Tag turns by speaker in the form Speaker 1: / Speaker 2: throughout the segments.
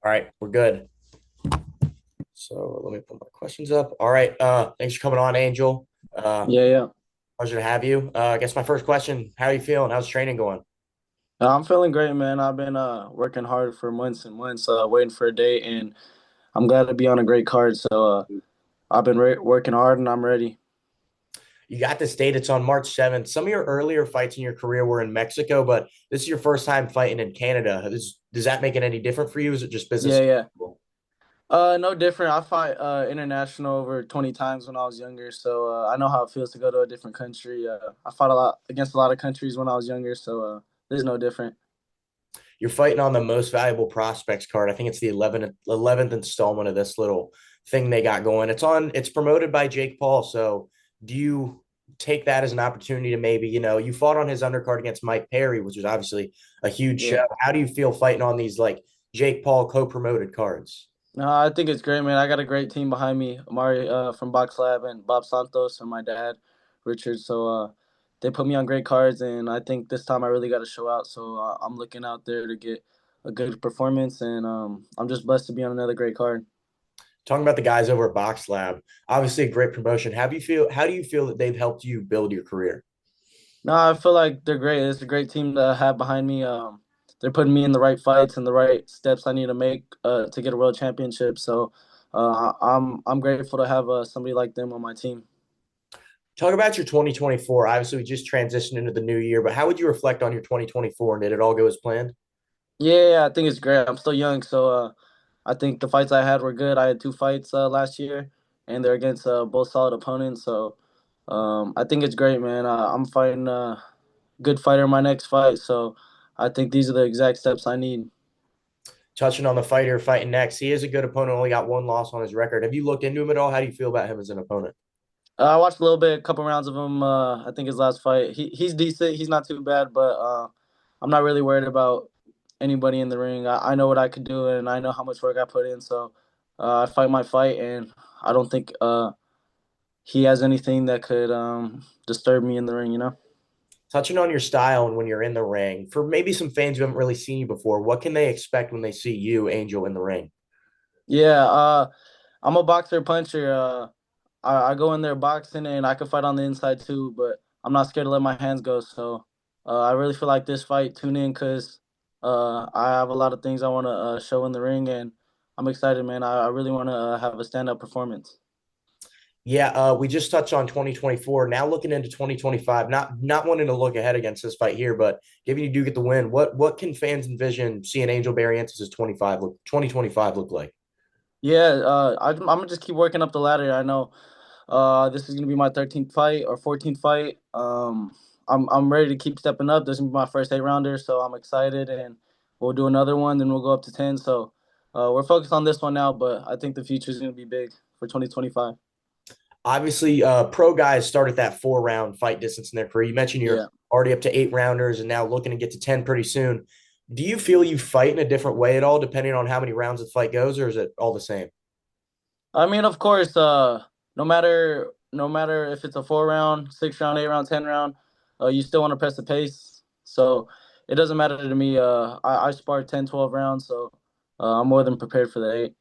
Speaker 1: All right, we're good. So let me put my questions up. All right. Thanks for coming on, Angel.
Speaker 2: Yeah, yeah.
Speaker 1: Pleasure to have you. I guess my first question, how are you feeling? How's training going?
Speaker 2: I'm feeling great, man. I've been working hard for months and months, waiting for a day, and I'm glad to be on a great card. I've been working hard, and I'm ready.
Speaker 1: You got this date. It's on March 7th. Some of your earlier fights in your career were in Mexico, but this is your first time fighting in Canada. Does that make it any different for you? Is it just business
Speaker 2: Yeah,
Speaker 1: as
Speaker 2: yeah.
Speaker 1: usual?
Speaker 2: No different. I fought international over 20 times when I was younger, so I know how it feels to go to a different country. I fought a lot against a lot of countries when I was younger, so there's no different.
Speaker 1: You're fighting on the most valuable prospects card. I think it's the 11th installment of this little thing they got going. It's promoted by Jake Paul. So do you take that as an opportunity to maybe, you fought on his undercard against Mike Perry, which was obviously a huge
Speaker 2: Yeah.
Speaker 1: show. How do you feel fighting on these like Jake Paul co-promoted cards?
Speaker 2: No, I think it's great, man. I got a great team behind me. Amari from Box Lab and Bob Santos and my dad, Richard. They put me on great cards, and I think this time I really got to show out. I'm looking out there to get a good performance, and I'm just blessed to be on another great card.
Speaker 1: Talking about the guys over at Box Lab, obviously a great promotion. How do you feel that they've helped you build your career?
Speaker 2: No, I feel like they're great. It's a great team to have behind me. They're putting me in the right fights and the right steps I need to make to get a world championship. I'm grateful to have somebody like them on my team.
Speaker 1: Talk about your 2024. Obviously, we just transitioned into the new year, but how would you reflect on your 2024? And did it all go as planned?
Speaker 2: Yeah, I think it's great. I'm still young, I think the fights I had were good. I had two fights last year, and they're against both solid opponents. I think it's great, man. I'm fighting a good fighter in my next fight, so I think these are the exact steps I need.
Speaker 1: Touching on the fighter fighting next, he is a good opponent, only got one loss on his record. Have you looked into him at all? How do you feel about him as an opponent?
Speaker 2: I watched a little bit, a couple rounds of him. I think his last fight, he's decent. He's not too bad, but I'm not really worried about anybody in the ring. I know what I could do, and I know how much work I put in. I fight my fight, and I don't think he has anything that could disturb me in the ring.
Speaker 1: Touching on your style and when you're in the ring, for maybe some fans who haven't really seen you before, what can they expect when they see you, Angel, in the ring?
Speaker 2: Yeah, I'm a boxer puncher. I go in there boxing and I can fight on the inside too, but I'm not scared to let my hands go. I really feel like this fight, tune in because I have a lot of things I want to show in the ring, and I'm excited, man. I really want to have a stand up performance.
Speaker 1: Yeah, we just touched on 2024. Now looking into 2025, not wanting to look ahead against this fight here, but given you do get the win, what can fans envision seeing Angel Barrientes as 2025 look like?
Speaker 2: Yeah, I'm gonna just keep working up the ladder. I know this is gonna be my 13th fight or 14th fight. I'm ready to keep stepping up. This is gonna be my first 8 rounder, so I'm excited, and we'll do another one. Then we'll go up to 10. We're focused on this one now, but I think the future is gonna be big for 2025.
Speaker 1: Obviously, pro guys start at that 4 round fight distance in their career. You mentioned you're
Speaker 2: Yeah.
Speaker 1: already up to 8 rounders and now looking to get to 10 pretty soon. Do you feel you fight in a different way at all, depending on how many rounds the fight goes, or is it all the same?
Speaker 2: I mean, of course, no matter if it's a 4 round, 6 round, 8 round, 10 round, you still want to press the pace. So it doesn't matter to me. I spar 10, 12 rounds, I'm more than prepared for the eight.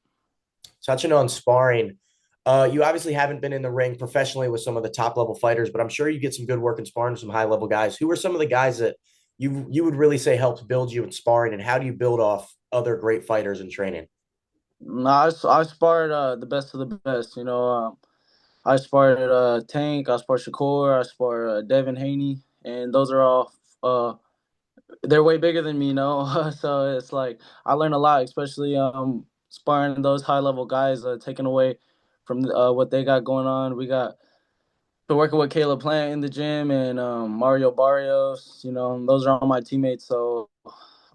Speaker 1: Touching on sparring, you obviously haven't been in the ring professionally with some of the top level fighters, but I'm sure you get some good work in sparring with some high level guys. Who are some of the guys that you would really say helped build you in sparring, and how do you build off other great fighters in training?
Speaker 2: Nah, I sparred the best of the best. I sparred Tank, I sparred Shakur, I sparred Devin Haney, and those are all uh, they're way bigger than me, so it's like I learned a lot, especially sparring those high level guys, taking away from what they got going on. We got to working with Caleb Plant in the gym and Mario Barrios. Those are all my teammates, so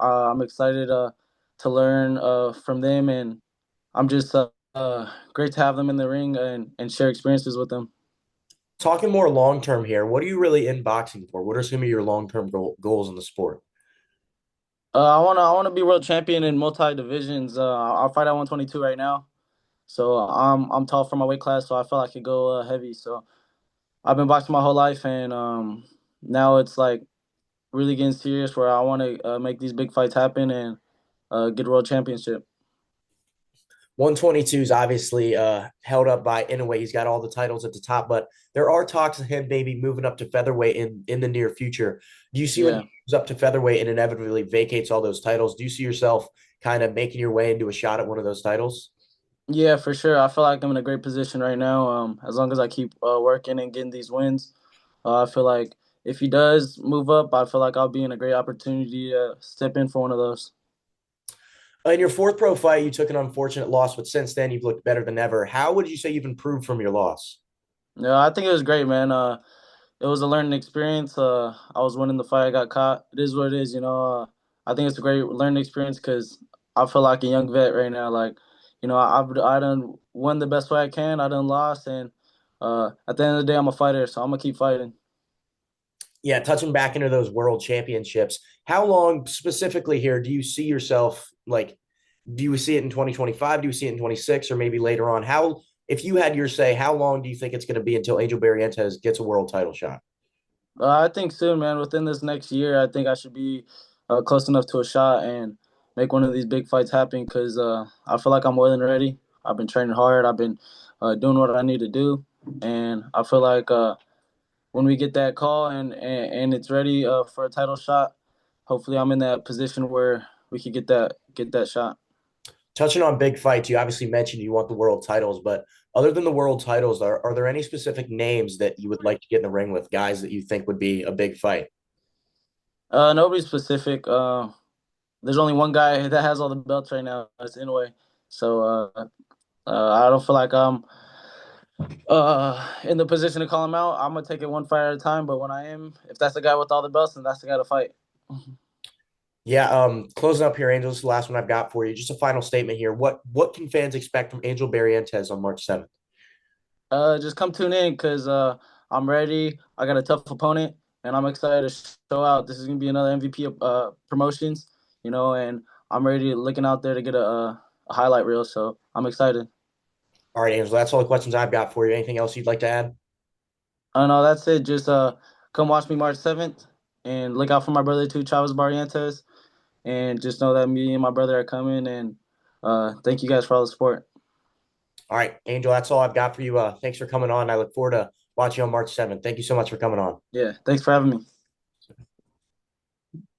Speaker 2: I'm excited to learn from them, and I'm just great to have them in the ring and share experiences with them.
Speaker 1: Talking more long term here, what are you really in boxing for? What are some of your long term goals in the sport?
Speaker 2: I wanna be world champion in multi divisions. I'll fight at 122 right now. I'm tall for my weight class, so I feel I could go heavy. So I've been boxing my whole life, and now it's like really getting serious where I want to make these big fights happen and get a world championship.
Speaker 1: 122 is obviously held up by Inoue. He's got all the titles at the top, but there are talks of him maybe moving up to featherweight in the near future. Do you see when he
Speaker 2: Yeah.
Speaker 1: moves up to featherweight and inevitably vacates all those titles? Do you see yourself kind of making your way into a shot at one of those titles?
Speaker 2: Yeah, for sure. I feel like I'm in a great position right now. As long as I keep working and getting these wins, I feel like if he does move up, I feel like I'll be in a great opportunity to step in for one of those.
Speaker 1: In your fourth pro fight, you took an unfortunate loss, but since then you've looked better than ever. How would you say you've improved from your loss?
Speaker 2: Yeah, I think it was great, man. It was a learning experience. I was winning the fight, I got caught. It is what it is, you know. I think it's a great learning experience because I feel like a young vet right now. Like, you know, I done won the best way I can. I done lost, and at the end of the day, I'm a fighter, so I'm gonna keep fighting.
Speaker 1: Yeah, touching back into those world championships, how long specifically here do you see yourself like? Do you see it in 2025? Do you see it in 26 or maybe later on? How, if you had your say, how long do you think it's going to be until Angel Barrientes gets a world title shot?
Speaker 2: I think soon, man. Within this next year, I think I should be close enough to a shot and make one of these big fights happen because I feel like I'm more than ready. I've been training hard. I've been doing what I need to do, and I feel like when we get that call and it's ready for a title shot, hopefully I'm in that position where we could get that shot.
Speaker 1: Touching on big fights, you obviously mentioned you want the world titles, but other than the world titles, are there any specific names that you would like to get in the ring with, guys that you think would be a big fight?
Speaker 2: Nobody specific. There's only one guy that has all the belts right now. That's Inoue. So I don't feel like I'm in the position to call him out. I'm gonna take it one fight at a time. But when I am, if that's the guy with all the belts, then that's the guy to fight.
Speaker 1: Yeah, closing up here, Angel. This is the last one I've got for you. Just a final statement here. What can fans expect from Angel Barrientes on March 7th?
Speaker 2: Just come tune in because I'm ready. I got a tough opponent, and I'm excited to show out. This is gonna be another MVP promotions, you know, and I'm ready, looking out there to get a highlight reel. So I'm excited.
Speaker 1: All right, Angel, that's all the questions I've got for you. Anything else you'd like to add?
Speaker 2: I don't know. That's it. Just come watch me March 7th, and look out for my brother too, Chavez Barrientes, and just know that me and my brother are coming. And thank you guys for all the support.
Speaker 1: All right, Angel, that's all I've got for you. Thanks for coming on. I look forward to watching you on March 7th. Thank you so much for coming on.
Speaker 2: Yeah, thanks for having me.